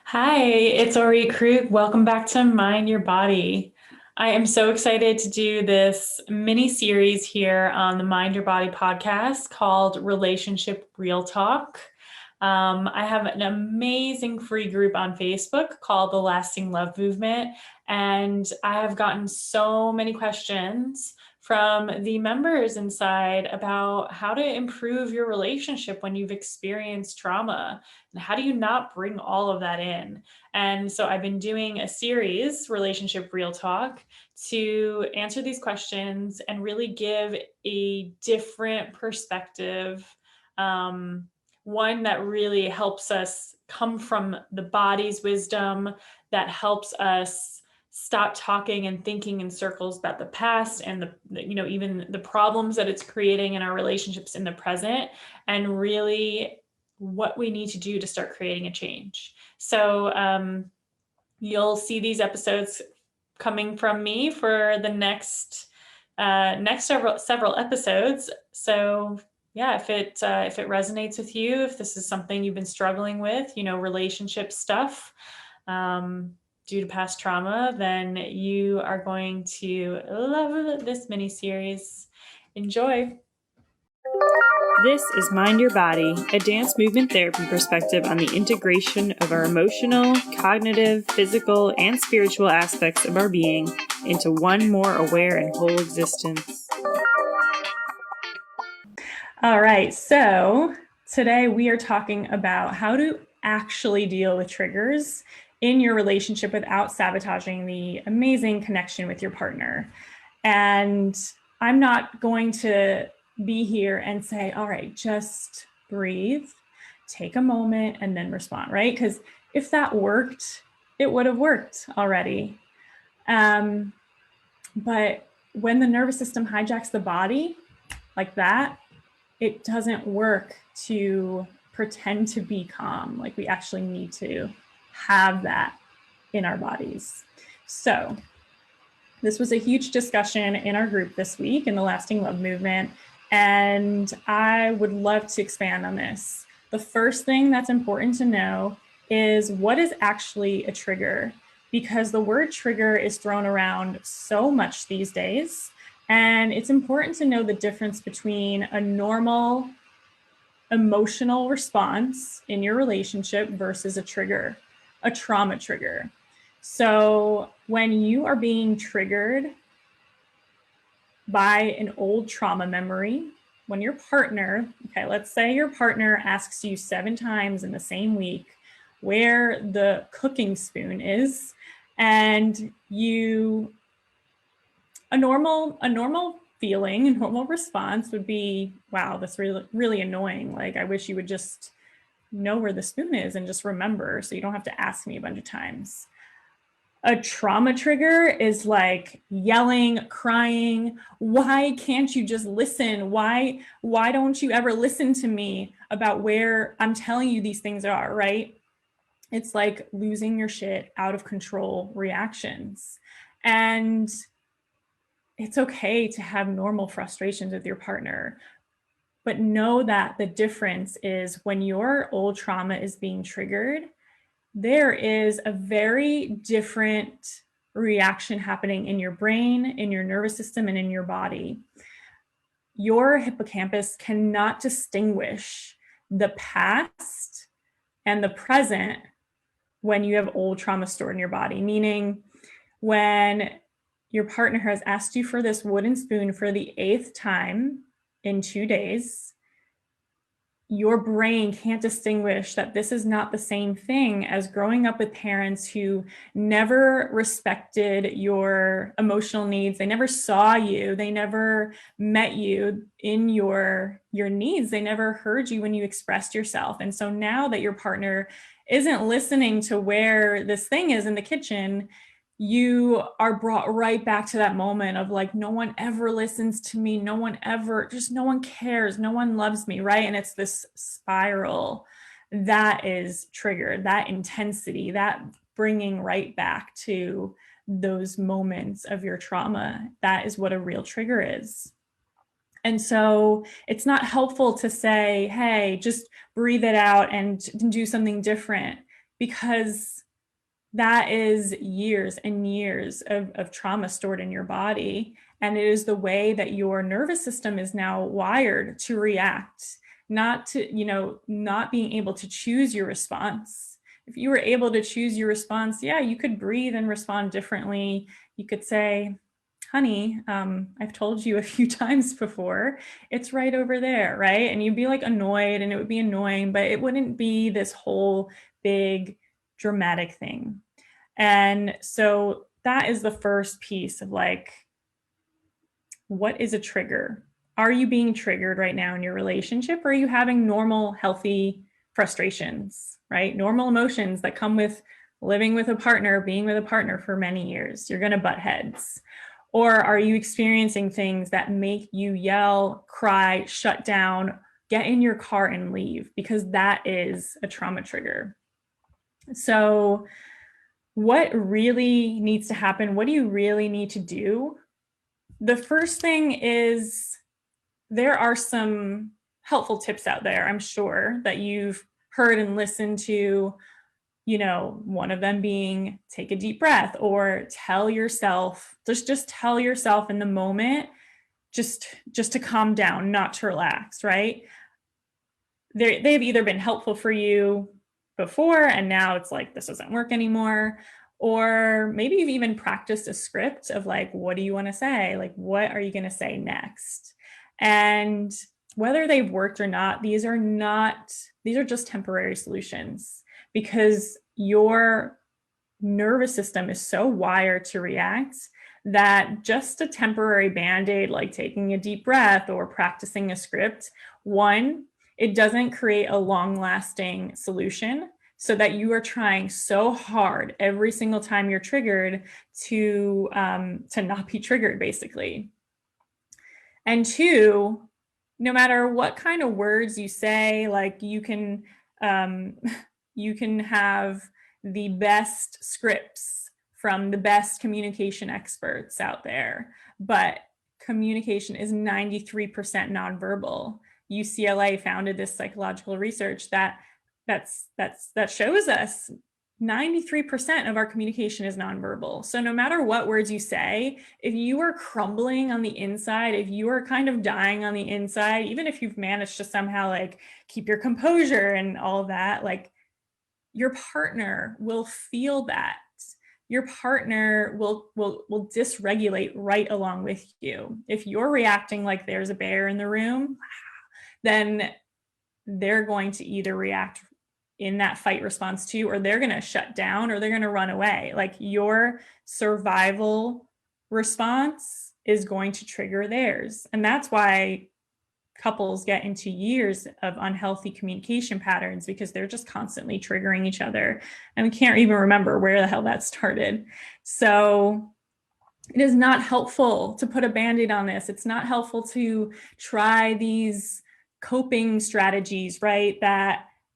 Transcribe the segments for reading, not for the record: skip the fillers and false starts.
Hi, it's Orit. Welcome back to Mind Your Body. I am so excited to do this mini series here on the Mind Your Body podcast called Relationship Real Talk. I have an amazing free group on Facebook called the Lasting Love Movement, and I have gotten so many questions from the members inside about how to improve your relationship when you've experienced trauma. And how do you not bring all of that in? And so I've been doing a series, Relationship Real Talk, to answer these questions and really give a different perspective. One that really helps us come from the body's wisdom, that helps us stop talking and thinking in circles about the past and even the problems that it's creating in our relationships in the present, and really what we need to do to start creating a change. So you'll see these episodes coming from me for the next several episodes. So yeah, if it resonates with you, if this is something you've been struggling with, relationship stuff, due to past trauma, then you are going to love this mini series. Enjoy. This is Mind Your Body, a dance movement therapy perspective on the integration of our emotional, cognitive, physical, and spiritual aspects of our being into one more aware and whole existence. All right, so today we are talking about how to actually deal with triggers in your relationship without sabotaging the amazing connection with your partner. And I'm not going to be here and say, all right, just breathe, take a moment, and then respond, right? Because if that worked, it would have worked already. But when the nervous system hijacks the body like that, it doesn't work to pretend to be calm. Like, we actually need to have that in our bodies. So this was a huge discussion in our group this week in the Lasting Love Movement, and I would love to expand on this. The first thing that's important to know is what is actually a trigger, because the word trigger is thrown around so much these days, and it's important to know the difference between a normal emotional response in your relationship versus a trigger, a trauma trigger. So when you are being triggered by an old trauma memory, when your partner, okay, let's say your partner asks you 7 times in the same week where the cooking spoon is, and a normal feeling, a normal response would be, wow, that's really, really annoying. Like, I wish you would just know where the spoon is and just remember so you don't have to ask me a bunch of times. A trauma trigger is like yelling, crying. Why can't you just listen? Why don't you ever listen to me about where I'm telling you these things are, right? It's like losing your shit, out of control reactions. And it's okay to have normal frustrations with your partner, but know that the difference is when your old trauma is being triggered, there is a very different reaction happening in your brain, in your nervous system, and in your body. Your hippocampus cannot distinguish the past and the present when you have old trauma stored in your body, meaning when your partner has asked you for this wooden spoon for the 8th time in 2 days, your brain can't distinguish that this is not the same thing as growing up with parents who never respected your emotional needs. They never saw you. They never met you in your needs. They never heard you when you expressed yourself. And so now that your partner isn't listening to where this thing is in the kitchen, you are brought right back to that moment of like, no one ever listens to me. No one cares. No one loves me, right? And it's this spiral that is triggered, that intensity, that bringing right back to those moments of your trauma. That is what a real trigger is. And so it's not helpful to say, hey, just breathe it out and do something different. because that is years and years of trauma stored in your body. And it is the way that your nervous system is now wired to react, not to, not being able to choose your response. If you were able to choose your response, yeah, you could breathe and respond differently. You could say, honey, I've told you a few times before, it's right over there, right? And you'd be like annoyed and it would be annoying, but it wouldn't be this whole big dramatic thing. And so that is the first piece of like, what is a trigger? Are you being triggered right now in your relationship? Or are you having normal, healthy frustrations, right? Normal emotions that come with living with a partner, being with a partner for many years. You're going to butt heads. Or are you experiencing things that make you yell, cry, shut down, get in your car and leave? Because that is a trauma trigger. So what really needs to happen? What do you really need to do? The first thing is there are some helpful tips out there, I'm sure, that you've heard and listened to, one of them being take a deep breath or tell yourself, just tell yourself in the moment, just to calm down, not to relax, right? They've either been helpful for you before and now it's like, this doesn't work anymore. Or maybe you've even practiced a script of like, what do you want to say? Like, what are you going to say next? And whether they've worked or not, these are just temporary solutions because your nervous system is so wired to react that just a temporary band-aid, like taking a deep breath or practicing a script, one, it doesn't create a long-lasting solution so that you are trying so hard every single time you're triggered to not be triggered, basically. And two, no matter what kind of words you say, like you can have the best scripts from the best communication experts out there, but communication is 93% nonverbal. UCLA founded this psychological research that shows us 93% of our communication is nonverbal. So no matter what words you say, if you are crumbling on the inside, if you are kind of dying on the inside, even if you've managed to somehow like keep your composure and all of that, like your partner will feel that. Your partner will dysregulate right along with you. If you're reacting like there's a bear in the room, then they're going to either react in that fight response too, or they're going to shut down or they're going to run away. Like your survival response is going to trigger theirs. And that's why couples get into years of unhealthy communication patterns because they're just constantly triggering each other. And we can't even remember where the hell that started. So it is not helpful to put a Band-Aid on this. It's not helpful to try these coping strategies, right?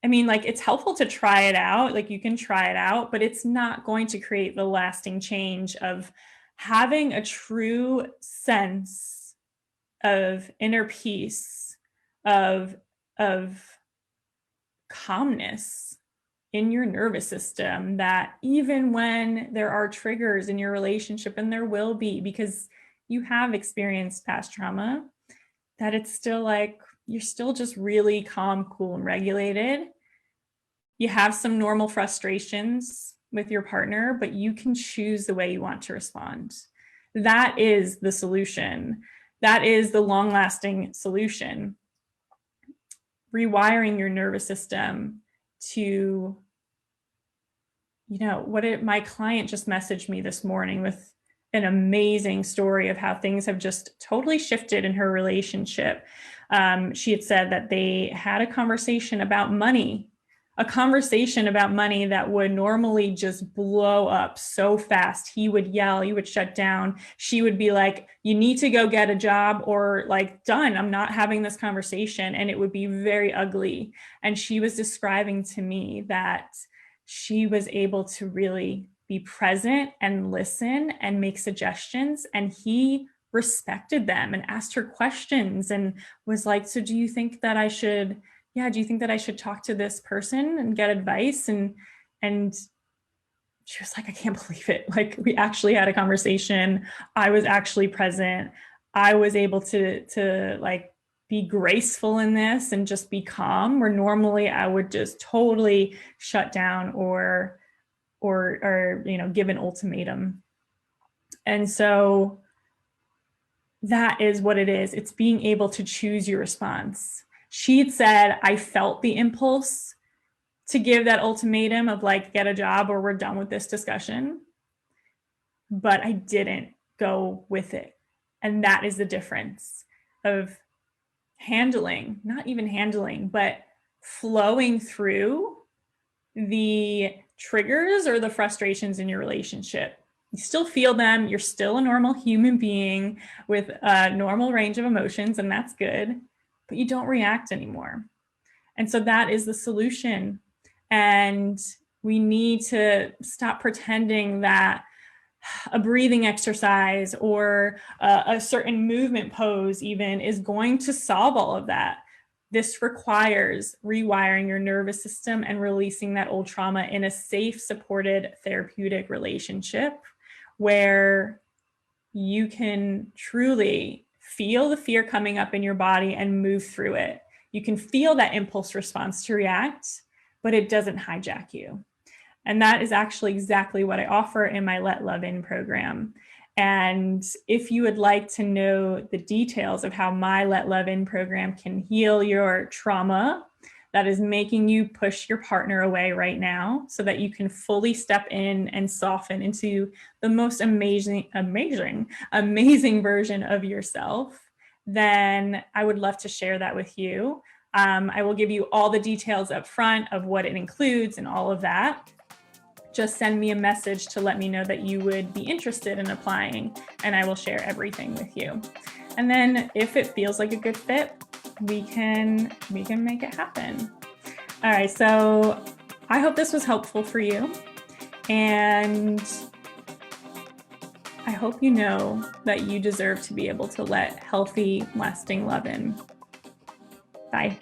It's helpful to try it out. Like you can try it out, but it's not going to create the lasting change of having a true sense of inner peace, of calmness in your nervous system, that even when there are triggers in your relationship, and there will be because you have experienced past trauma, that it's still like, you're still just really calm, cool, and regulated. You have some normal frustrations with your partner, but you can choose the way you want to respond. That is the solution. That is the long-lasting solution. Rewiring your nervous system to, my client just messaged me this morning with an amazing story of how things have just totally shifted in her relationship. She had said that they had a conversation about money that would normally just blow up so fast. He would yell, he would shut down. She would be like, you need to go get a job, or like, done, I'm not having this conversation. And it would be very ugly. And she was describing to me that she was able to really be present and listen and make suggestions. And he respected them and asked her questions and was like, so do you think that I should talk to this person and get advice? And And she was like, I can't believe it. Like, we actually had a conversation. I was actually present. I was able to like be graceful in this and just be calm, where normally I would just totally shut down or give an ultimatum. And so that is what it is. It's being able to choose your response. She'd said, I felt the impulse to give that ultimatum of like, get a job or we're done with this discussion, but I didn't go with it. And that is the difference of handling, not even handling, but flowing through the triggers or the frustrations in your relationship. You still feel them. You're still a normal human being with a normal range of emotions, and that's good, but you don't react anymore. And so that is the solution. And we need to stop pretending that a breathing exercise or a certain movement pose even is going to solve all of that. This requires rewiring your nervous system and releasing that old trauma in a safe, supported, therapeutic relationship where you can truly feel the fear coming up in your body and move through it. You can feel that impulse response to react, but it doesn't hijack you. And that is actually exactly what I offer in my Let Love In program. And if you would like to know the details of how my Let Love In program can heal your trauma that is making you push your partner away right now, so that you can fully step in and soften into the most amazing version of yourself, then I would love to share that with you. I will give you all the details up front of what it includes and all of that. Just send me a message to let me know that you would be interested in applying, and I will share everything with you. And then if it feels like a good fit, we can make it happen. All right, so I hope this was helpful for you. And I hope you know that you deserve to be able to let healthy, lasting love in. Bye.